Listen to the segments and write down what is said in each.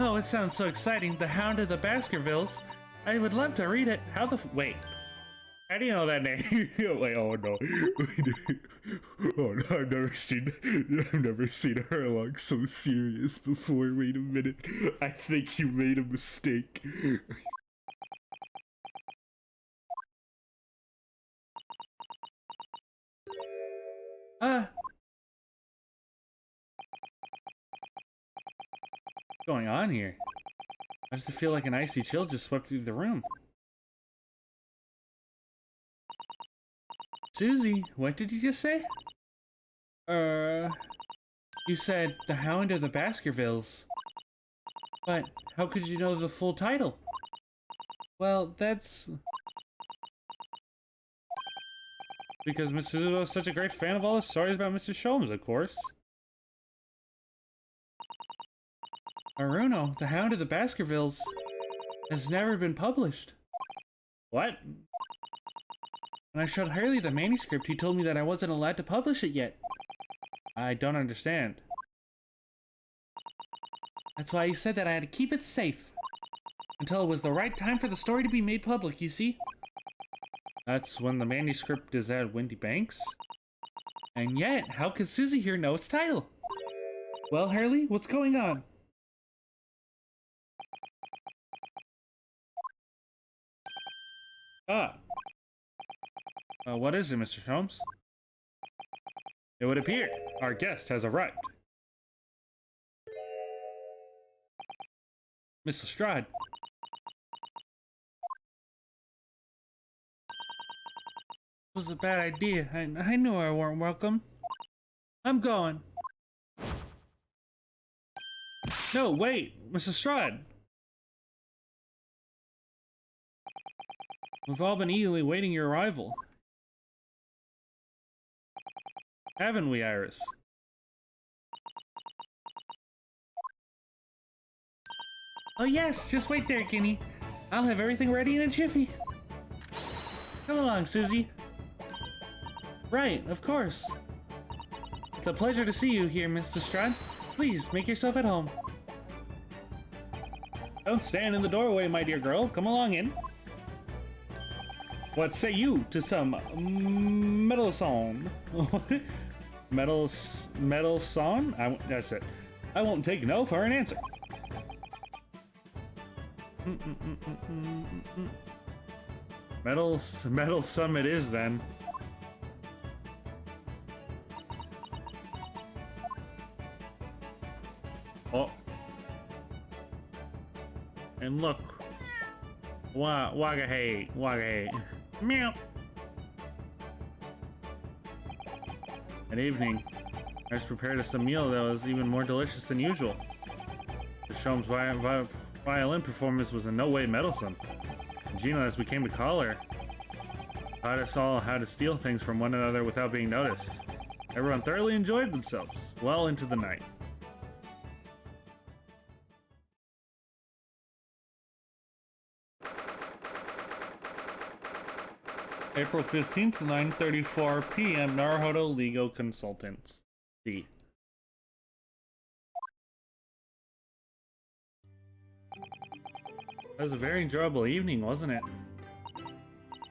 Oh, it sounds so exciting. The Hound of the Baskervilles. I would love to read it. Wait. How do you know that name? Wait, oh no. Oh no, I've never seen her look so serious before. Wait a minute. I think you made a mistake. What's going on here? Why does it feel like an icy chill just swept through the room? Susie, what did you just say? You said the Hound of the Baskervilles. But how could you know the full title? Well, that's... because Mr. Zubo is such a great fan of all the stories about Mr. Sholmes, of course. Aruno, the Hound of the Baskervilles, has never been published. What? When I showed Harley the manuscript, he told me that I wasn't allowed to publish it yet. I don't understand. That's why he said that I had to keep it safe. Until it was the right time for the story to be made public, you see? That's when the manuscript is at Windy Banks? And yet, how could Susie here know its title? Well, Harley, what's going on? What is it, Mr. Sholmes? It would appear our guest has arrived. Miss Lestrade. It was a bad idea. I knew I weren't welcome. I'm going. No, wait, Miss Lestrade. We've all been eagerly waiting your arrival. Haven't we, Iris? Oh yes, just wait there, Guinea. I'll have everything ready in a jiffy. Come along, Susie. Right, of course. It's a pleasure to see you here, Mr. Lestrade. Please, make yourself at home. Don't stand in the doorway, my dear girl. Come along in. What say you to some metal song? metal song? That's it. I won't take no for an answer. Metal Summit is then. Oh. And look. Wagahey. Meow. That evening, I just prepared us a meal that was even more delicious than usual. The Sholmes' violin performance was in no way meddlesome. Gina, as we came to call her, taught us all how to steal things from one another without being noticed. Everyone thoroughly enjoyed themselves, well into the night. April 15th, 9:34 p.m. Naruhodo Legal Consultants. C. That was a very enjoyable evening, wasn't it?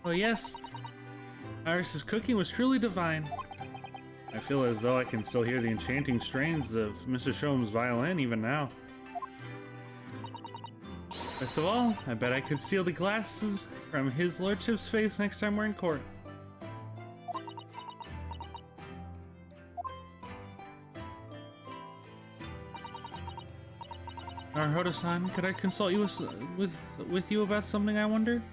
Oh yes. Iris's cooking was truly divine. I feel as though I can still hear the enchanting strains of Mr. Sholmes' violin even now. Best of all, I bet I could steal the glasses from his lordship's face next time we're in court. Naruhodo-san, could I consult you with you about something, I wonder?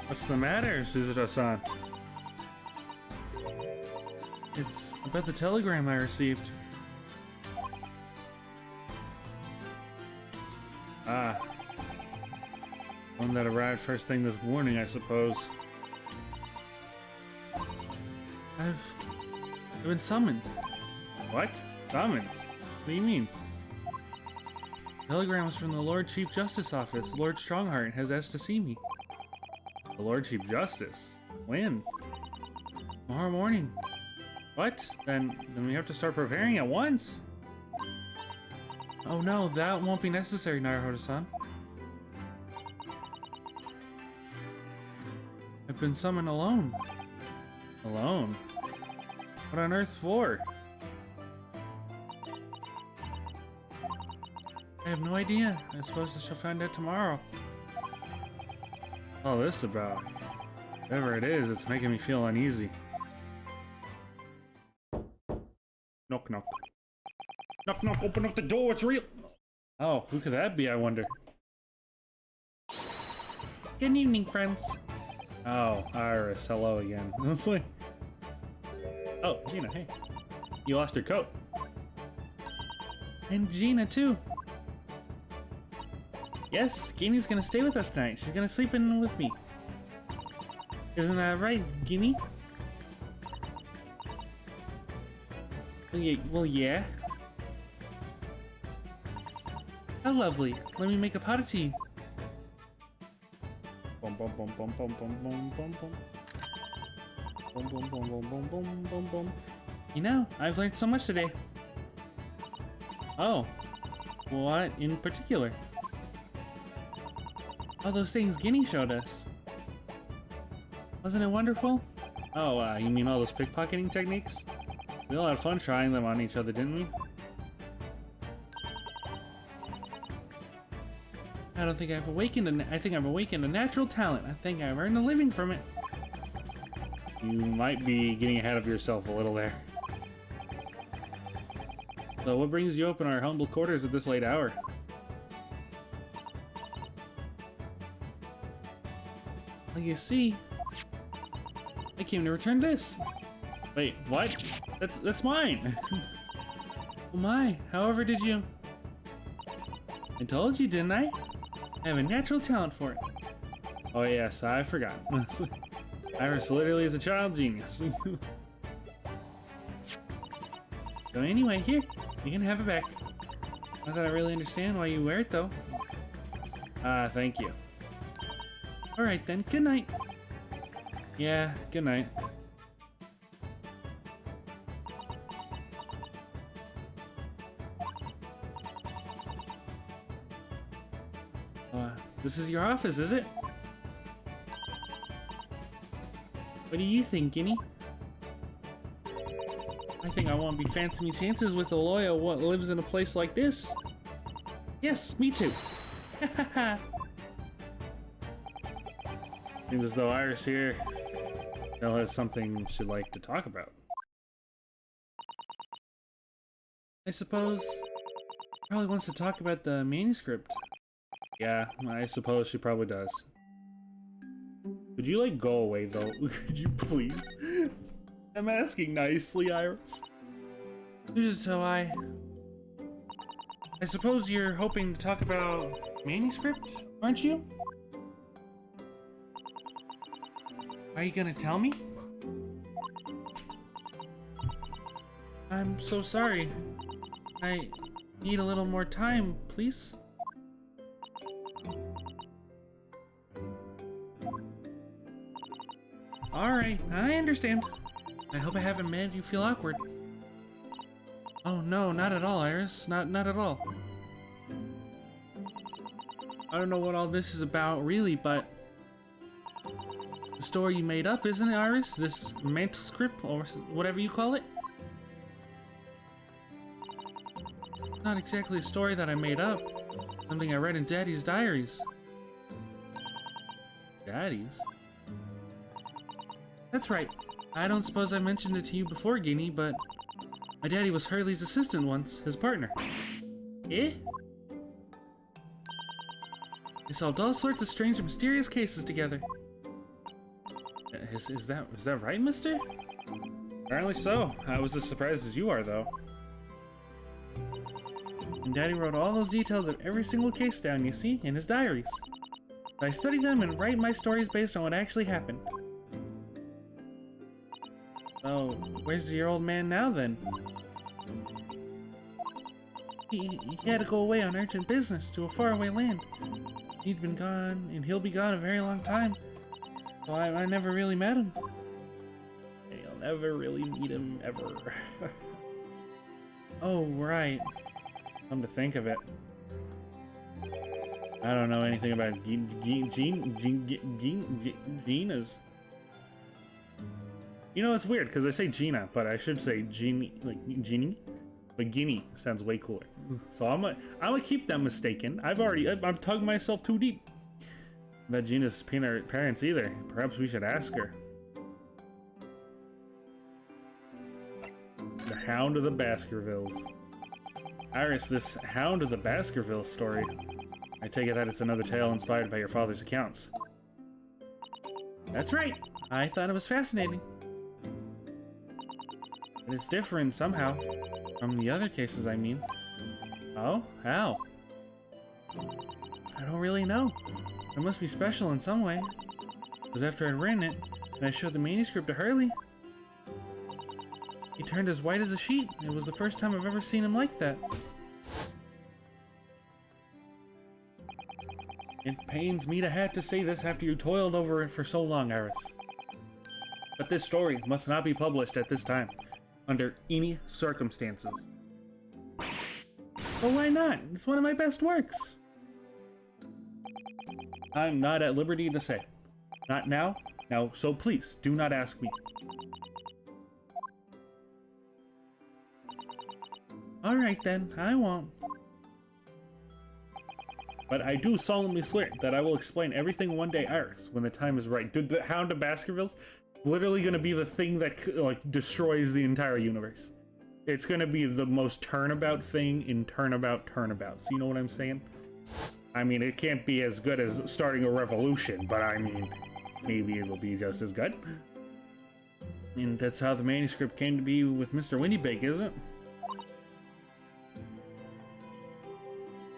What's the matter, Suzuto-san? It's about the telegram I received. Ah. One that arrived first thing this morning, I suppose. I've been summoned. What? Summoned? What do you mean? Telegram was from the Lord Chief Justice office. Lord Strongheart has asked to see me. The Lord Chief Justice? When? Tomorrow morning. What? Then we have to start preparing at once. Oh no, that won't be necessary, Naruhodo-san. I've been summoned alone. Alone? What on earth for? I have no idea. I suppose I shall find out tomorrow. All this about? Whatever it is, it's making me feel uneasy. Knock, knock. Knock, knock, open up the door, it's real! Oh, who could that be, I wonder? Good evening, friends. Oh, Iris, hello again. Oh, Gina, hey. You lost your coat. And Gina, too. Yes, Guinea's gonna stay with us tonight. She's gonna sleep in with me. Isn't that right, Guinea? Well, yeah. How lovely. Let me make a pot of tea. Bum bum bum bum bum bum bum bum bum. Bum bum bum bum bum bum bum bum. You know, I've learned so much today. Oh. What in particular? All those things Guinea showed us. Wasn't it wonderful? Oh, you mean all those pickpocketing techniques? We all had fun trying them on each other, didn't we? I don't think I've awakened I think I've awakened a natural talent. I think I've earned a living from it. You might be getting ahead of yourself a little there. So what brings you up in our humble quarters at this late hour? Well, you see, I came to return this. Wait, what? That's mine! Oh my, however did you... I told you, didn't I? I have a natural talent for it. Oh yes, I forgot. Iris literally is a child genius. So anyway, here, you can have it back. Not that I really understand why you wear it though. Thank you. Alright then, good night. Yeah, good night. This is your office, is it? What do you think, Guinea? I think I won't be fancy me chances with a lawyer what lives in a place like this. Yes, me too. Seems as though Iris here still has something she'd like to talk about. I suppose probably wants to talk about the manuscript. Yeah, I suppose she probably does. Could you, like, go away, though? Could you please? I'm asking nicely, Iris. So I suppose you're hoping to talk about manuscript, aren't you? Are you gonna tell me? I'm so sorry. I need a little more time, please. Alright, I understand. I hope I haven't made you feel awkward. Oh no, not at all, Iris. Not at all. I don't know what all this is about, really, but... the story you made up, isn't it, Iris? This manuscript, or whatever you call it? It's not exactly a story that I made up. Something I read in Daddy's diaries. Daddy's? That's right. I don't suppose I mentioned it to you before, Guinea, but my daddy was Hurley's assistant once, his partner. Eh? They solved all sorts of strange and mysterious cases together. Is that right, mister? Apparently so. I was as surprised as you are, though. And Daddy wrote all those details of every single case down, you see, in his diaries. So I study them and write my stories based on what actually happened. So, where's your old man now, then? He had to go away on urgent business to a faraway land. He'd been gone, and he'll be gone a very long time. So I never really met him. You'll never really meet him, ever. Oh, right. Come to think of it, I don't know anything about Gina's. You know, it's weird because I say Gina, but I should say Genie, like Genie. But Guinea sounds way cooler. So I'm gonna keep that mistaken. I've tugged myself too deep. About Gina's parents either. Perhaps we should ask her. The Hound of the Baskervilles. Iris, this Hound of the Baskervilles story. I take it that it's another tale inspired by your father's accounts. That's right. I thought it was fascinating. But it's different somehow. From the other cases, I mean. Oh? How? I don't really know. It must be special in some way. Because after I'd written it, and I showed the manuscript to Hurley, he turned as white as a sheet. It was the first time I've ever seen him like that. It pains me to have to say this after you toiled over it for so long, Iris. But this story must not be published at this time, under any circumstances. Well, why not? It's one of my best works. I'm not at liberty to say. Not now. Now, so please, do not ask me. Alright then, I won't. But I do solemnly swear that I will explain everything one day, Iris, when the time is right. Dude, the Hound of Baskervilles literally gonna be the thing that like destroys the entire universe. It's gonna be the most turnabout thing in turnabouts. You know what I'm saying? I mean, it can't be as good as starting a revolution, but I mean, maybe it'll be just as good. And that's how the manuscript came to be with Mr. Winnybake, isn't it?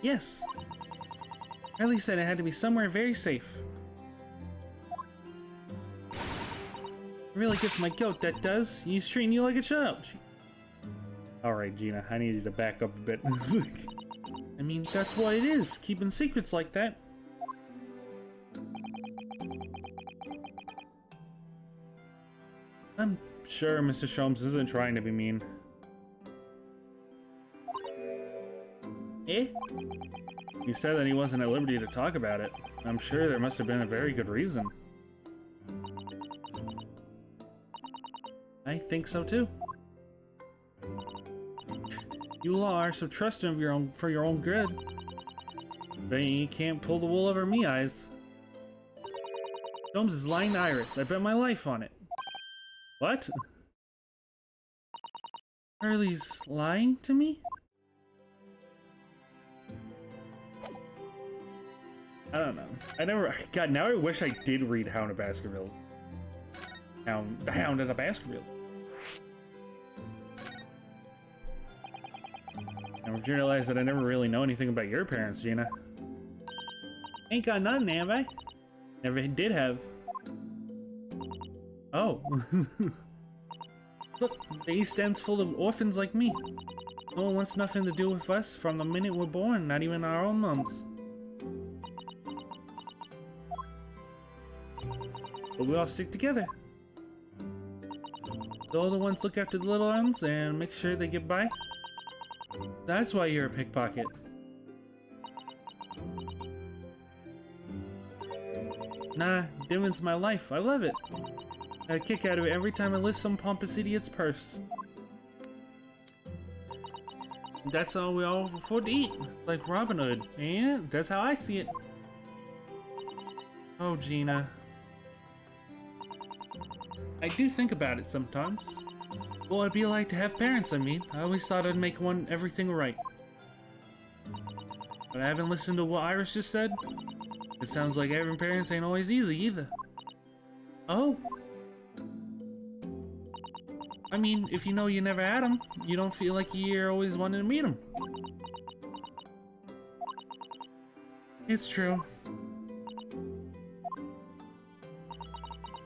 Yes. Riley said it had to be somewhere very safe. It really gets my goat, that does. He's treating you like a child. Alright, Gina, I need you to back up a bit. I mean, that's what it is, keeping secrets like that. I'm sure Mr. Sholmes isn't trying to be mean. Eh? He said that he wasn't at liberty to talk about it. I'm sure there must have been a very good reason. I think so too. You all are so trusting of for your own good. But you can't pull the wool over me eyes. Holmes is lying to Iris. I bet my life on it. What? Hurley's lying to me? I don't know. God, now I wish I did read Hound of Baskervilles. The Hound of the Baskervilles. I've realized that I never really know anything about your parents, Gina. Ain't got nothing, have I? Never did have. Oh. Look, the East End's full of orphans like me. No one wants nothing to do with us from the minute we're born, not even our own mums. But we all stick together. The older ones look after the little ones and make sure they get by. That's why you're a pickpocket. Nah, Divin's my life. I love it. I get a kick out of it every time I lift some pompous idiot's purse. That's all we all afford to eat. It's like Robin Hood, ain't it? That's how I see it. Oh, Gina. I do think about it sometimes. What would it be like to have parents, I mean? I always thought I'd make everything right. But I haven't listened to what Iris just said. It sounds like having parents ain't always easy either. Oh. I mean, if you know you never had them, you don't feel like you're always wanting to meet them. It's true.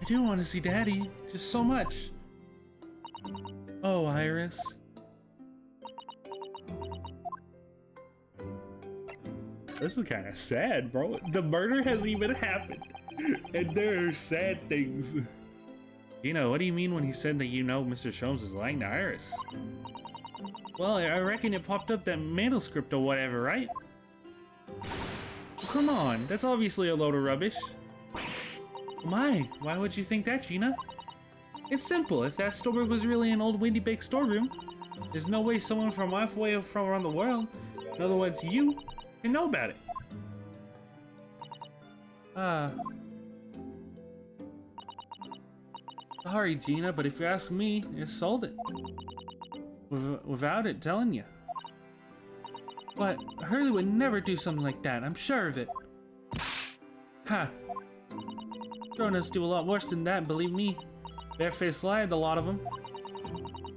I do want to see Daddy, just so much. Oh, Iris. This is kind of sad, bro. The murder hasn't even happened, and there are sad things. You know, what do you mean when he said that you know Mr. Sholmes is lying to Iris? Well, I reckon it popped up that manuscript or whatever, right? Come on, that's obviously a load of rubbish. My, why would you think that, Gina? It's simple. If that storeroom was really an old windy baked storeroom, there's no way someone from halfway from around the world, in other words, you, can know about it. Sorry, Gina, but if you ask me, it sold it. Without it telling you. But Hurley would never do something like that, I'm sure of it. Ha! Grown-ups do a lot worse than that, believe me. Barefaced lied, a lot of them.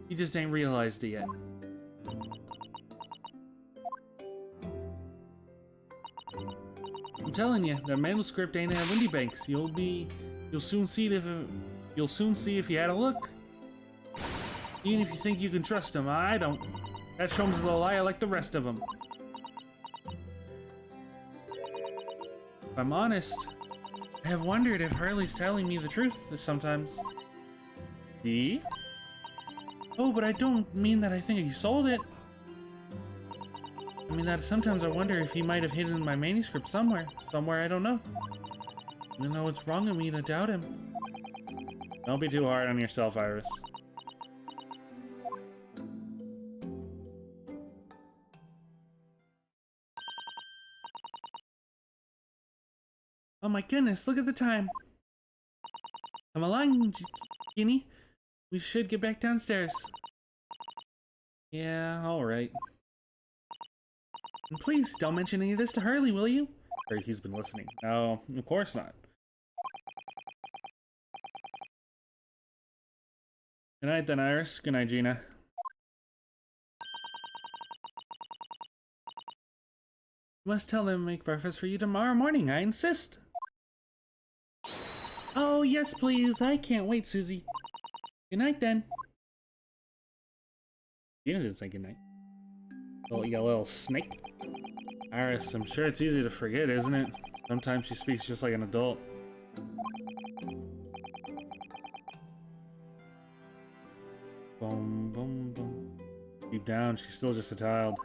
You just ain't realized it yet. I'm telling you, that manuscript ain't at Windy Banks. You'll soon see it if you had a look. Even if you think you can trust him, I don't. That Sholmes is a liar like the rest of them. If I'm honest, I have wondered if Hurley's telling me the truth sometimes. See? Oh, but I don't mean that I think he sold it. I mean that sometimes I wonder if he might have hidden my manuscript somewhere. Somewhere I don't know. Even though it's wrong of me to doubt him. Don't be too hard on yourself, Iris. Oh my goodness, look at the time. Come along, Ginny. We should get back downstairs. Yeah, alright. And please, don't mention any of this to Hurley, will you? Or he's been listening. No, of course not. Good night then, Iris. Good night, Gina. You must tell them to make breakfast for you tomorrow morning, I insist. Oh, yes, please. I can't wait, Susie. Good night, then. Gina didn't say good night. Oh, you little snake. Iris, I'm sure it's easy to forget, isn't it? Sometimes she speaks just like an adult. Boom, boom, boom. Deep down, she's still just a child.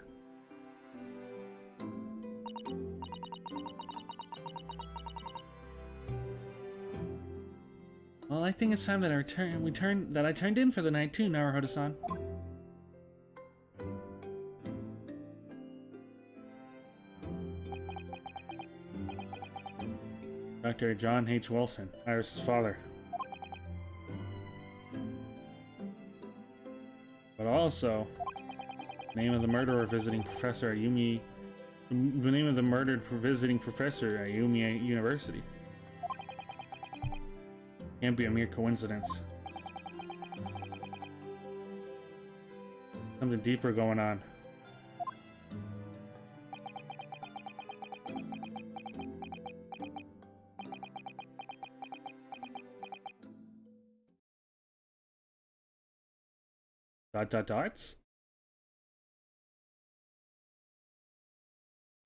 Well, I think it's time that I turned in for the night too, Naruhodo-san. Dr. John H. Wilson, Iris' father. But also, name of the murderer visiting professor at Yumi. The name of the murdered visiting professor at Yumi University. Can't be a mere coincidence. Something deeper going on. Dots?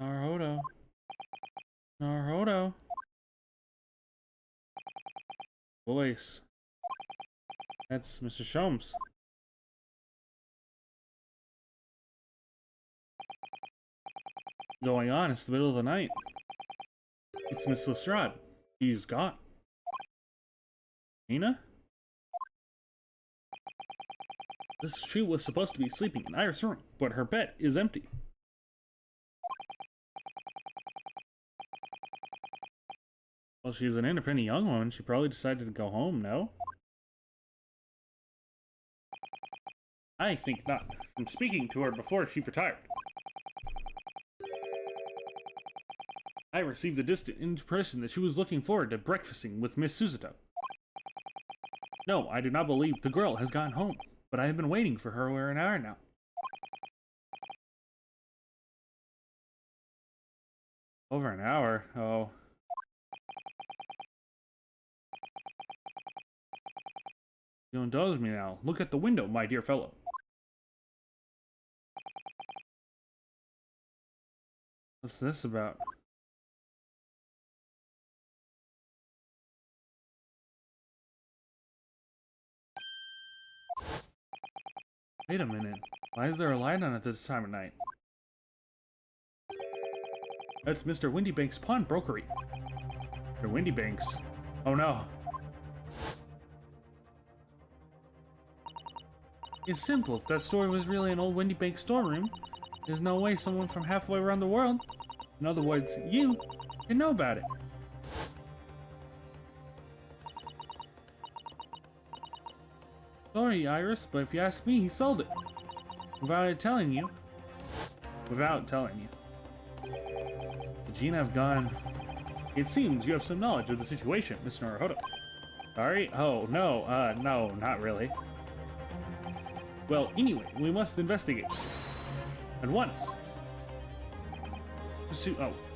Naruhodo. Naruhodo. Voice. That's Mr. Sholmes. Going on? It's the middle of the night. It's Miss Lestrade. She's gone. Nina? She was supposed to be sleeping in Iris' room, but her bed is empty. Well, she's an independent young woman. She probably decided to go home, no? I think not. From speaking to her before she retired. I received the distant impression that she was looking forward to breakfasting with Miss Suzuto. No, I do not believe the girl has gone home, but I have been waiting for her over an hour now. Over an hour? Oh. You'll indulge me now. Look at the window, my dear fellow. What's this about? Wait a minute. Why is there a light on at this time of night? That's Mr. Windybank's pawnbrokery. Mr. Windybank's. Oh no. It's simple. If that story was really an old Windybank storeroom, there's no way someone from halfway around the world, in other words, you, can know about it. Sorry, Iris, but if you ask me, he sold it. Without telling you. Gina have gone. It seems you have some knowledge of the situation, Mr. Naruhodo. Sorry? Oh, no, no, not really. Well, anyway, we must investigate. At once.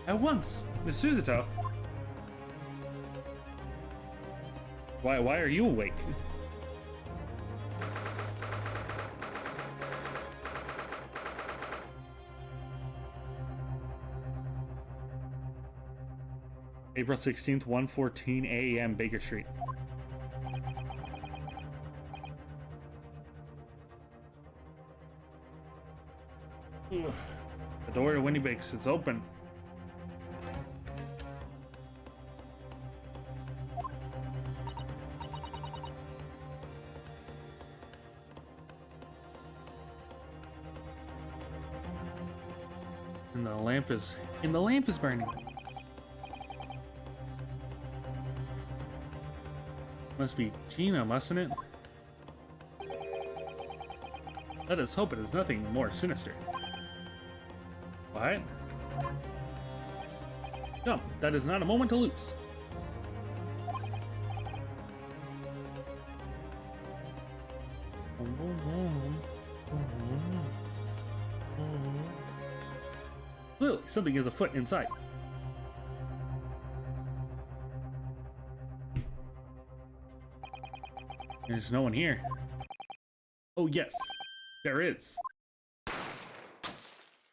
At once, Miss Suzuto. Why are you awake? April 16th, 1:14 a.m. Baker Street. Ugh. The door to Windybank's, it's open. And the lamp is burning. Must be Gina, mustn't it? Let us hope it is nothing more sinister. What? Come, that is not a moment to lose. Clearly, something is afoot inside. There's no one here. Oh yes, there is.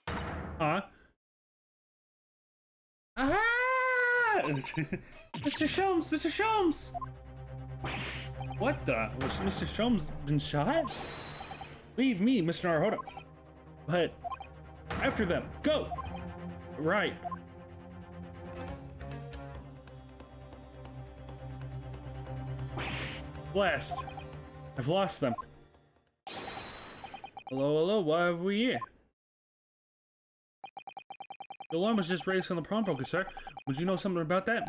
Huh? Ah! Mr. Sholmes! Mr. Sholmes! What the? Was Mr. Sholmes been shot? Leave me, Mr. Naruhodo. But after them, go! Right. Blast! I've lost them. Hello, why are we here? The alarm was just raised on the pawnbroker, sir. Would you know something about that?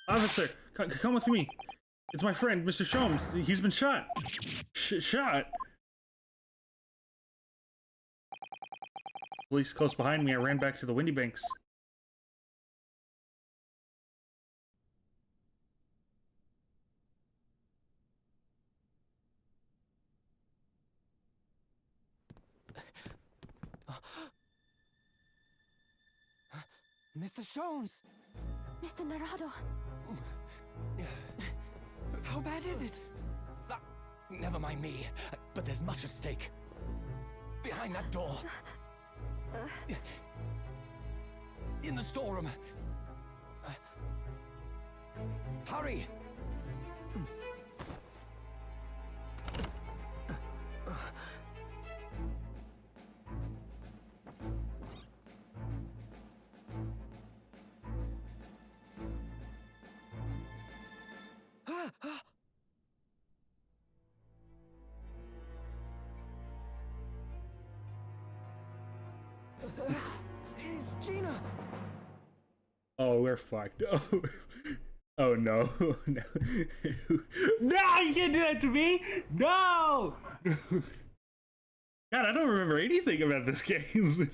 Officer, come with me. It's my friend, Mr. Sholmes. He's been shot. Shot? Police close behind me. I ran back to the Windybanks. Mr. Sholmes! Mr. Naruhodo! How bad is it? Never mind me, but there's much at stake. Behind that door. In the storeroom. Hurry! It's Gina! Oh, we're fucked. Oh no. No. No, you can't do that to me! No! God, I don't remember anything about this game.